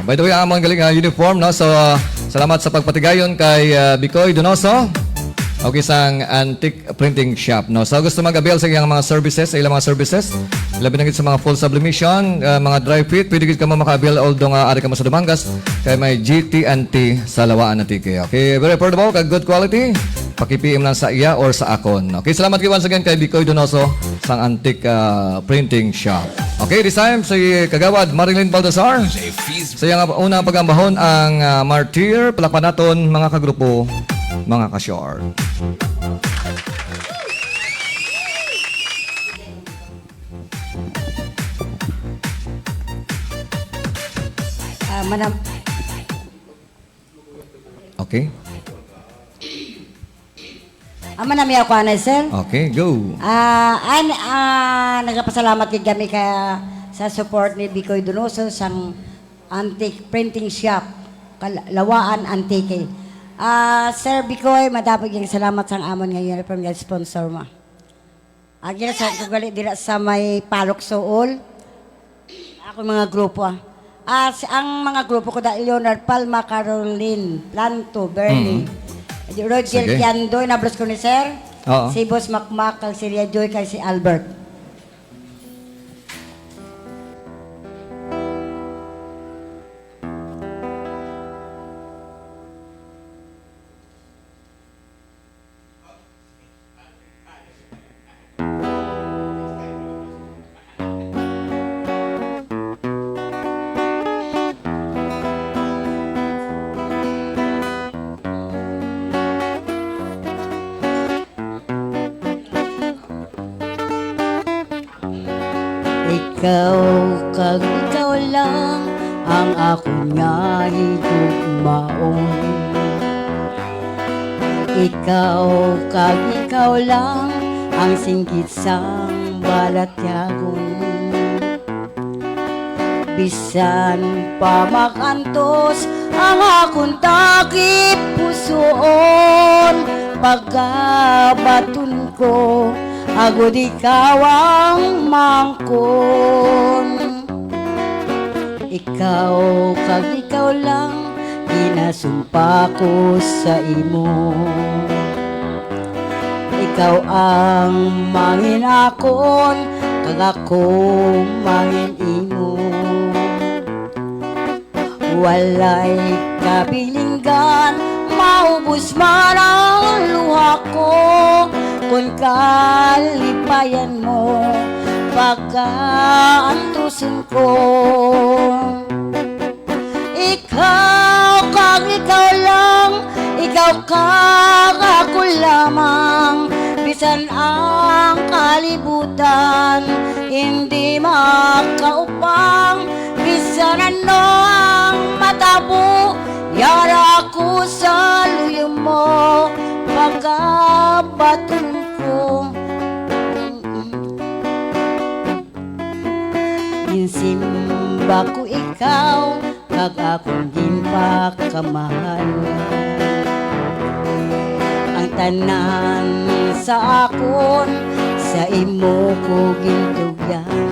By the way, ang mga galing uniform, no? So, salamat sa pagpatigayon kay Bicoy Donoso. Okay, sang antique printing shop, no? So, gusto mag-avail sa iyang mga services, sa ilang mga services. Labi na sa mga full sublimation, mga dry fit, pwede ka mo maka-avail although nga ari ka mo sa Dumangas, kaya may GT&T sa Lawaan na tiki. Okay, very affordable, good quality. Paki-PM lang sa iya or sa akon. Okay, salamat kayo once again kay Bicoy Donoso sang antique printing shop. Okay, this time si Kagawad Marilyn Baltasar. Sa iyang unang pagambahon ang Martyr, palakpan naton mga kagrupo, mga ka-short. Okay. Manami ako na, sir. Okay, go. Nagpasalamat kay kami kaya sa support ni Bicoy Donoso sa antique printing shop, Lawaan Antique. Sir Bicoy, madapag yung salamat sa amon ngayon from the sponsor mo. Agila sa kugali dira sa may Palok Sool. Ako mga grupo. Ang mga grupo ko dahil Leonard Palma, Caroline, Planto, Bernie. Roger Kiandoy, nablos ko ni Sir. Oo. Si Boss Makmak, kay si Ria Joy, kay si Albert. Ikaw lang ang ako nga higugmaon. Ikaw lang ang singgit sang balat yagon. Bisan pa makantos ang akong takip pusoon. Pagkabatun ko agod ikaw ang mangkon. Ikaw lang, inasumpa ko sa imo. Ikaw ang mangin akon, kag ako mangin imo. Walay kabilinggan, maubos man ang luha ko. Kung kalipayan mo, pagkaantusin ko. Ikaw lang, ikaw kag ako lamang. Bisan ang kalibutan, hindi makaupang. Bisan ano ang matabo, yara ako sa luyo mo. Pagkabatun ko, insimba ko ikaw, kag akong ginpakamahal. Ang tanan sa akon, sa imo ko gintugyan.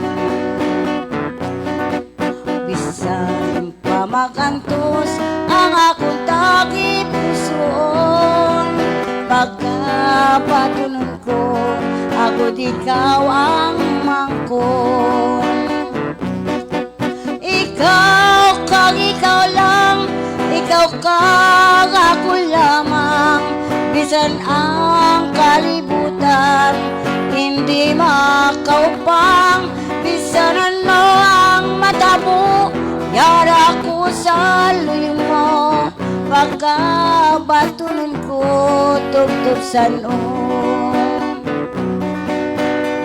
Bisan pa makantos ang akong takip pusoon. Pagkapatunod ko, ako ikaw ang mangkon. Ikaw lang, ikaw kag ako lamang. Bisan ang kalibutan, hindi makaupang. Bisan ano ang matabo, yara ko sa luyo mo. Pagkabatunan ko, tugtog sa noon.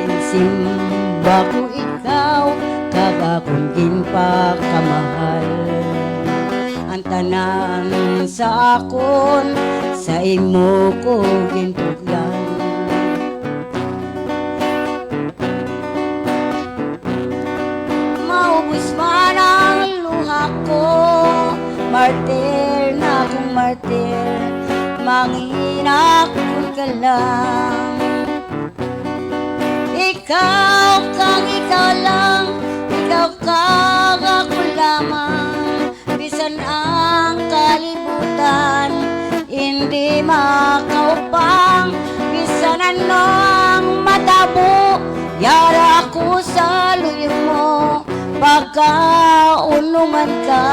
Insimba ko ikaw, kag akong ginpakamahal. Ang tanan sa akon, sa imo ko gintugyan. Maubos man ang luha ko, martir na akong martir, manginak ka lang. Ikaw lang, ikaw kang ako lamang. bisan ang kalibutan, hindi makaupang, bisan ano ang matabo, yara ako sa luyo mo, pagkaunungan ka,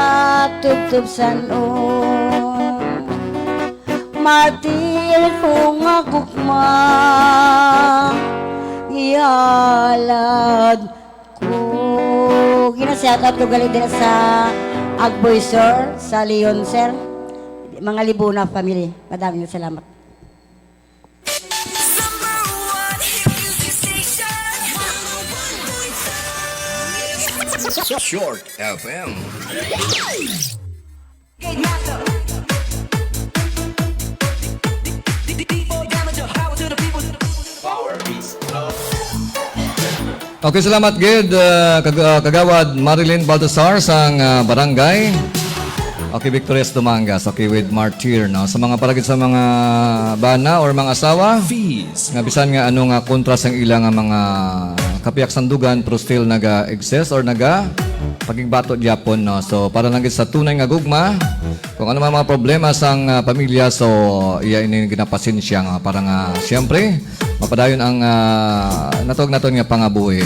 tubtub sanon. Martir kong agukma, ihalad ko. Ginasyakat ko galing din sa Agboy, sir, sa Leon, sir. Mga Libuna family. Maraming salamat. Short FM. Okay, salamat gid kagawad Marilyn Baltasar sang barangay. Okay, Victorias Dumangas. Okay, with Martyr, no? Sa mga palagid sa mga bana or mga asawa, nga bisan nga ano nga kontra sang ilang nga mga kapiyak sandugan pero still naga-exist or naga pagigbato Japon, no? So para lang gid sa tunay nga gugma, kung ano man mga problema sang pamilya, so iya ini ginapasensya nga para nga siyempre mapadayon ang natog naton nga pangabuhi.